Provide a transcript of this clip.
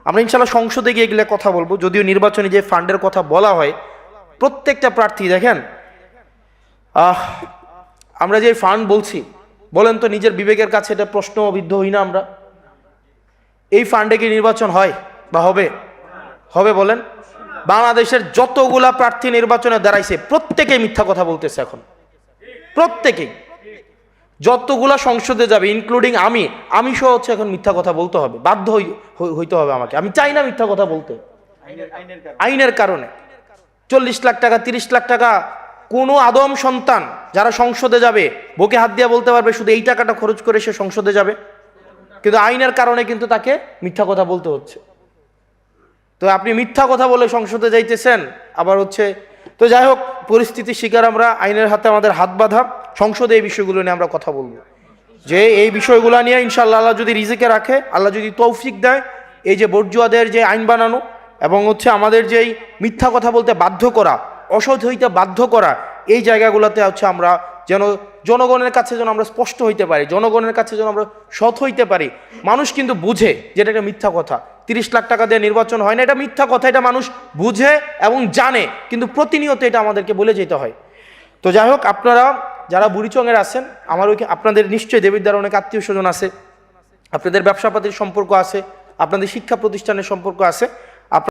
আমরা ইনশাল্লাহ সংসদে গিয়ে এগুলো কথা বলবো। যদিও নির্বাচনে যে ফান্ডের কথা বলা হয়, প্রত্যেকটা প্রার্থী দেখেন, আমরা যে ফান্ড বলছি, বলেন তো নিজের বিবেকের কাছে এটা প্রশ্নবিদ্ধ হই না আমরা? এই ফান্ডে কি নির্বাচন হয় বা হবে? হবে বলেন? বাংলাদেশের যতগুলা প্রার্থী নির্বাচনে দাঁড়াইছে প্রত্যেকেই মিথ্যা কথা বলতেছে এখন, প্রত্যেকেই। যতগুলা সংসদে যাবে ইনক্লুডিং আমি সহ হচ্ছে এখন মিথ্যা কথা বলতে হবে, বাধ্য হইতে হবে আমাকে। আমি চাই না মিথ্যা কথা বলতে, আইনের কারণে। 40 লাখ টাকা 30 লাখ টাকা কোনো আদম সন্তান যারা সংসদে যাবে বুকে হাত দিয়ে বলতে পারবে শুধু এই টাকাটা খরচ করে সে সংসদে যাবে? কিন্তু আইনের কারণে কিন্তু তাকে মিথ্যা কথা বলতে হচ্ছে। তো আপনি মিথ্যা কথা বলে সংসদে যাইতেছেন, আবার হচ্ছে। তো যাই হোক, পরিস্থিতির শিকার আমরা, আইনের হাতে আমাদের হাত বাঁধা। সংসদে এই বিষয়গুলো নিয়ে আমরা কথা বলবো, যে এই বিষয়গুলো নিয়ে ইনশাআল্লাহ আল্লাহ যদি রিজিকে রাখে, আল্লাহ যদি তৌফিক দেয়, এই যে বর্জুয়াদের যে আইন বানানো এবং হচ্ছে আমাদের যেই মিথ্যা কথা বলতে বাধ্য করা, অসৎ হইতে বাধ্য করা, এই জায়গাগুলোতে হচ্ছে আমরা যেন জনগণের কাছে যেন আমরা স্পষ্ট হইতে পারি, জনগণের কাছে যেন আমরা সৎ হইতে পারি। মানুষ কিন্তু বুঝে যেটা একটা মিথ্যা কথা। 30 লাখ টাকা দিয়ে নির্বাচন হয় না, এটা মিথ্যা কথা, এটা মানুষ বুঝে এবং জানে, কিন্তু প্রতিনিয়ত এটা আমাদেরকে বলে যেতে হয়। তো যাই হোক, আপনারা যারা বুড়িচংয়ের আছেন, আমার আপনাদের নিশ্চয়ই দেবিদ্বার অনেক আত্মীয় স্বজন আছে, আপনাদের ব্যবসাপাতির সম্পর্ক আছে, আপনাদের শিক্ষা প্রতিষ্ঠানের সম্পর্ক আছে।